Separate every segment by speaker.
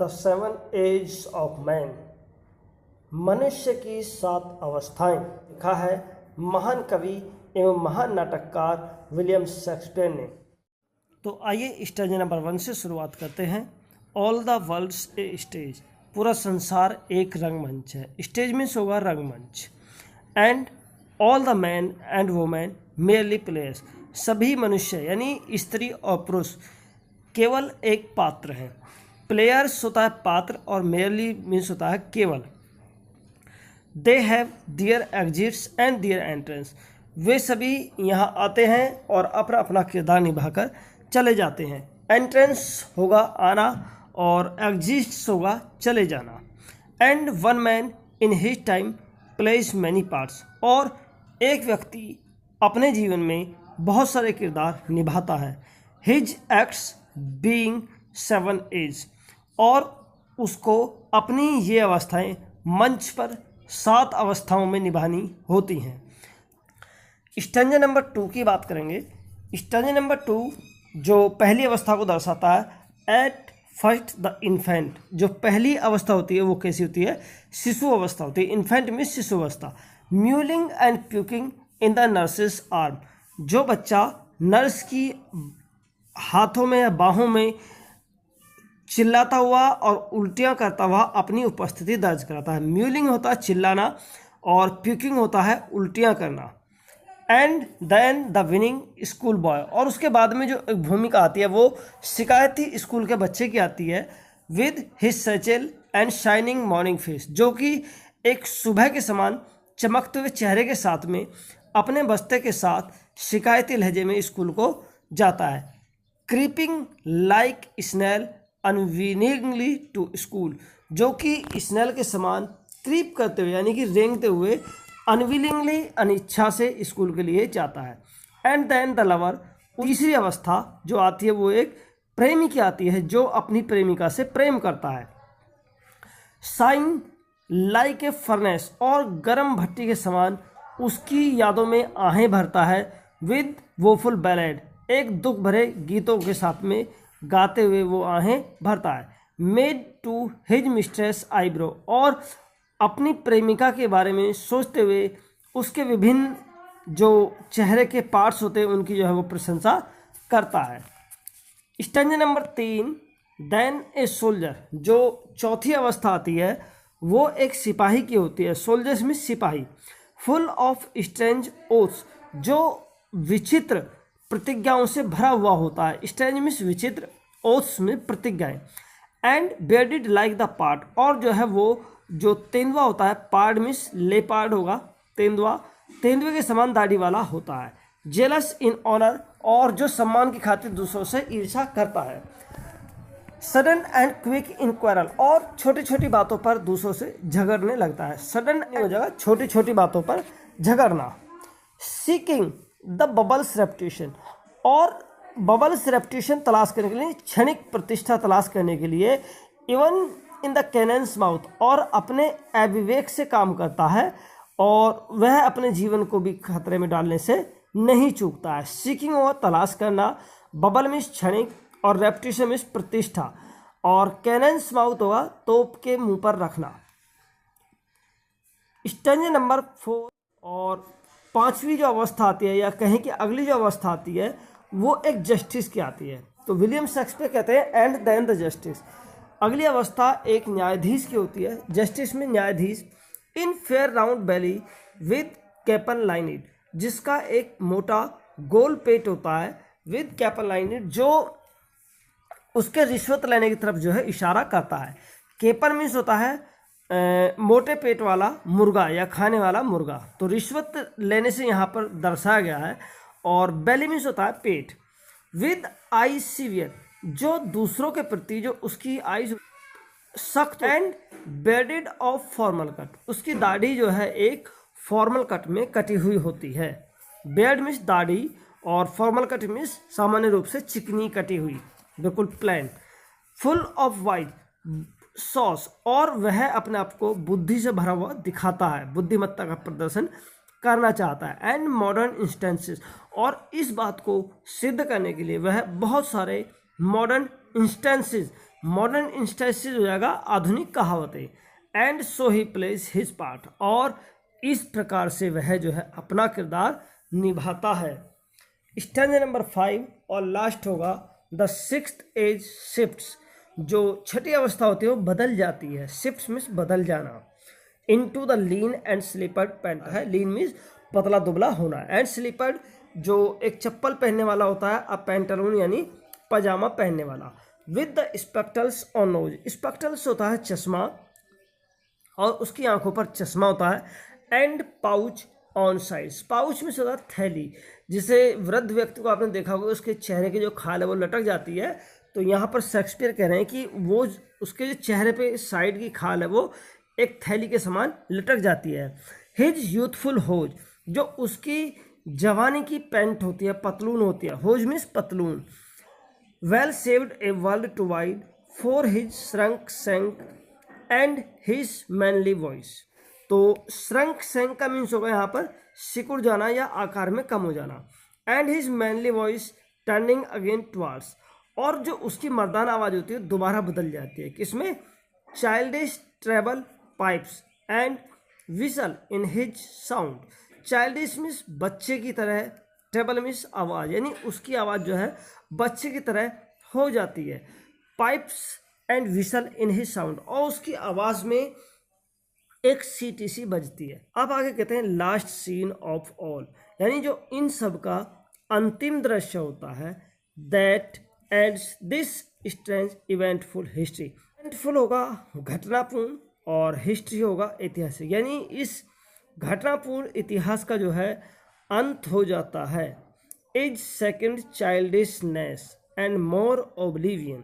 Speaker 1: The seven age of man, मनुष्य की 7 अवस्थाएं, लिखा है महान कवि एवं महान नाटककार विलियम शेक्सपियर ने। तो आइए स्टेज नंबर 1 से शुरुआत करते हैं। All the world's a stage, पूरा संसार एक रंगमंच है। स्टेज मीन्स होगा रंगमंच। And all the man and women merely players, सभी मनुष्य यानी स्त्री और पुरुष केवल एक पात्र हैं। प्लेयर्स होता है पात्र और मेयरली मीन्स होता है केवल। They have their exits and their entrances, वे सभी यहाँ आते हैं और अपना अपना किरदार निभाकर चले जाते हैं। एंट्रेंस होगा आना और एग्जिट्स होगा चले जाना। And one man in his time plays many parts, और एक व्यक्ति अपने जीवन में बहुत सारे किरदार निभाता है। हिज एक्ट्स बीइंग 7 एज, और उसको अपनी ये अवस्थाएं मंच पर 7 अवस्थाओं में निभानी होती हैं। स्टैंजा नंबर 2 की बात करेंगे। स्टैंजा नंबर 2 जो पहली अवस्था को दर्शाता है। एट फर्स्ट द इन्फेंट, जो पहली अवस्था होती है वो कैसी होती है? शिशु अवस्था होती है। इन्फेंट मीन्स शिशु अवस्था। Mewling and puking in the nurses arm, जो बच्चा नर्स की हाथों में या बाहों में चिल्लाता हुआ और उल्टियाँ करता हुआ अपनी उपस्थिति दर्ज कराता है। म्यूलिंग होता है चिल्लाना और प्यूकिंग होता है उल्टियाँ करना। And then the whining school boy, और उसके बाद में जो एक भूमिका आती है वो शिकायती स्कूल के बच्चे की आती है। With his satchel and shining morning face, जो कि एक सुबह के समान चमकते हुए चेहरे के साथ में अपने बस्ते के साथ शिकायती लहजे में स्कूल को जाता है। Creeping like snail unwillingly to school, जो कि स्नेल के समान क्रीप करते हुए यानी कि रेंगते हुए अनविलिंगली अनिच्छा से स्कूल के लिए जाता है। एंड देन द लवर, तीसरी अवस्था जो आती है वो एक प्रेमी की आती है जो अपनी प्रेमिका से प्रेम करता है। साइन लाइक ए फर्नेस, और गर्म भट्टी के समान उसकी यादों में आहें भरता है। विद वोफुल बैलेड, एक दुख भरे गीतों के साथ में गाते हुए वो आहें भरता है। Made to his mistress eyebrow, और अपनी प्रेमिका के बारे में सोचते हुए उसके विभिन्न जो चेहरे के पार्ट्स होते हैं उनकी जो है वो प्रशंसा करता है। Stanza number 3 then a soldier, जो चौथी अवस्था आती है वो एक सिपाही की होती है। सोल्जर्स में सिपाही। फुल ऑफ स्ट्रेंज ओथ्स, जो विचित्र प्रतिज्ञाओं से भरा हुआ होता है। स्ट्रेंज मीन्स विचित्र, ओथ्स में प्रतिज्ञाएं। एंड बेयर्डेड लाइक द पार्ट, और जो है वो जो तेंदुआ होता है, पार्ड मीन्स लेपार्ड होगा, तेंदुआ तेंदुए के समान दाढ़ी वाला होता है। जेलस इन ऑनर, और जो सम्मान की खातिर दूसरों से ईर्ष्या करता है। Sudden and quick in quarrel, और छोटी छोटी बातों पर दूसरों से झगड़ने लगता है। सडन हो जाएगा छोटी छोटी बातों पर झगड़ना। सीकिंग द बबल्स रेपुटेशन, और बबल्स रेपुटेशन तलाश करने के लिए, क्षणिक प्रतिष्ठा तलाश करने के लिए। Even in the cannons mouth, और अपने अविवेक से काम करता है और वह अपने जीवन को भी खतरे में डालने से नहीं चूकता है। सीकिंग और तलाश करना, बबल मीन्स क्षणिक और रेपुटेशन मीन्स प्रतिष्ठा, और कैनन्स माउथ होगा तोप के मुंह पर रखना। स्टेंजा नंबर 4 और 5वीं जो अवस्था आती है या कहें कि अगली जो अवस्था आती है वो एक जस्टिस की आती है। तो विलियम शेक्सपियर कहते हैं एंड देन द जस्टिस, अगली अवस्था एक न्यायाधीश की होती है। जस्टिस में न्यायाधीश। इन फेयर राउंड बैली विद कैपन लाइनिड, जिसका एक मोटा गोल पेट होता है। विद कैपन लाइनिड, जो उसके रिश्वत लेने की तरफ जो है इशारा करता है। कैपन मीन्स होता है मोटे पेट वाला मुर्गा या खाने वाला मुर्गा, तो रिश्वत लेने से यहाँ पर दर्शाया गया है। और बेली मीन्स होता है पेट। विद आई सीवियर, जो दूसरों के प्रति जो उसकी आईज सख्त। And bedded of formal cut, उसकी दाढ़ी जो है एक फॉर्मल कट में कटी हुई होती है। बेड मीन्स दाढ़ी और फॉर्मल कट मीन्स सामान्य रूप से चिकनी कटी हुई, बिल्कुल plain. Full of white sauce, और वह अपने आप को बुद्धि से भरा हुआ दिखाता है, बुद्धिमत्ता का प्रदर्शन करना चाहता है। एंड मॉडर्न इंस्टेंसेस, और इस बात को सिद्ध करने के लिए वह बहुत सारे मॉडर्न इंस्टेंसेस मॉडर्न इंस्टेंसेस हो जाएगा आधुनिक कहावतें। And so he plays his part, और इस प्रकार से वह जो है अपना किरदार निभाता है। स्टैंजा नंबर 5 और लास्ट होगा द सिक्स्थ एज शिफ्ट्स, जो छठी अवस्था होती है वो बदल जाती है। शिफ्ट्स मीन्स बदल जाना। Into the lean and slippered pant है, लीन मीन्स पतला दुबला होना, एंड स्लीपर्ड जो एक चप्पल पहनने वाला होता है, अब पैंटलून यानी पजामा पहनने वाला। With the spectacles on nose, spectacles होता है चश्मा और उसकी आंखों पर चश्मा होता है। And pouch on sides, pouch में होता है थैली, जिसे वृद्ध व्यक्ति को आपने देखा होगा उसके चेहरे की जो खाल है वो लटक जाती है। तो यहाँ पर शेक्सपियर कह रहे हैं कि वो उसके जो चेहरे पे साइड की खाल है वो एक थैली के समान लटक जाती है। हिज यूथफुल होज, जो उसकी जवानी की पैंट होती है, पतलून होती है, होज मीन्स पतलून। Well saved a world too wide for his shrunk shank and his manly voice. तो श्रंक सेंक का मीन्स होगा यहाँ पर सिकुड़ जाना या आकार में कम हो जाना। And his manly voice turning again towards, और जो उसकी मर्दाना आवाज़ होती है दोबारा बदल जाती है किसमें, childish treble pipes and whistle in his sound. Childish means बच्चे की तरह, ट्रेबल मीन्स आवाज़, यानी उसकी आवाज़ जो है बच्चे की तरह हो जाती है। Pipes and whistle in his sound, और उसकी आवाज़ में एक सीटीसी बजती है। अब आगे कहते हैं लास्ट सीन ऑफ ऑल, यानी जो इन सब का अंतिम दृश्य होता है। That adds this strange eventful history, eventful होगा घटनापूर्ण और हिस्ट्री होगा ऐतिहासिक, यानी इस घटनापूर्ण इतिहास का जो है अंत हो जाता है। Is second childishness and more oblivion,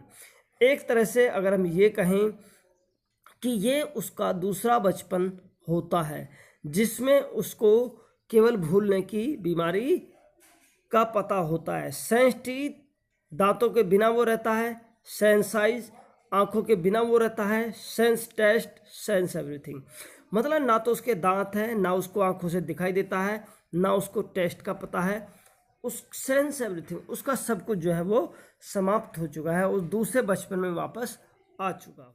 Speaker 1: एक तरह से अगर हम ये कहें कि ये उसका दूसरा बचपन होता है जिसमें उसको केवल भूलने की बीमारी का पता होता है। सेंस टीथ, दांतों के बिना वो रहता है। सेंस आइज, आँखों के बिना वो रहता है। सेंस टेस्ट, सेंस एवरीथिंग, मतलब ना तो उसके दांत हैं, ना उसको आँखों से दिखाई देता है, ना उसको टेस्ट का पता है। उस सेंस एवरीथिंग, उसका सब कुछ जो है वो समाप्त हो चुका है, उस दूसरे बचपन में वापस आ चुका।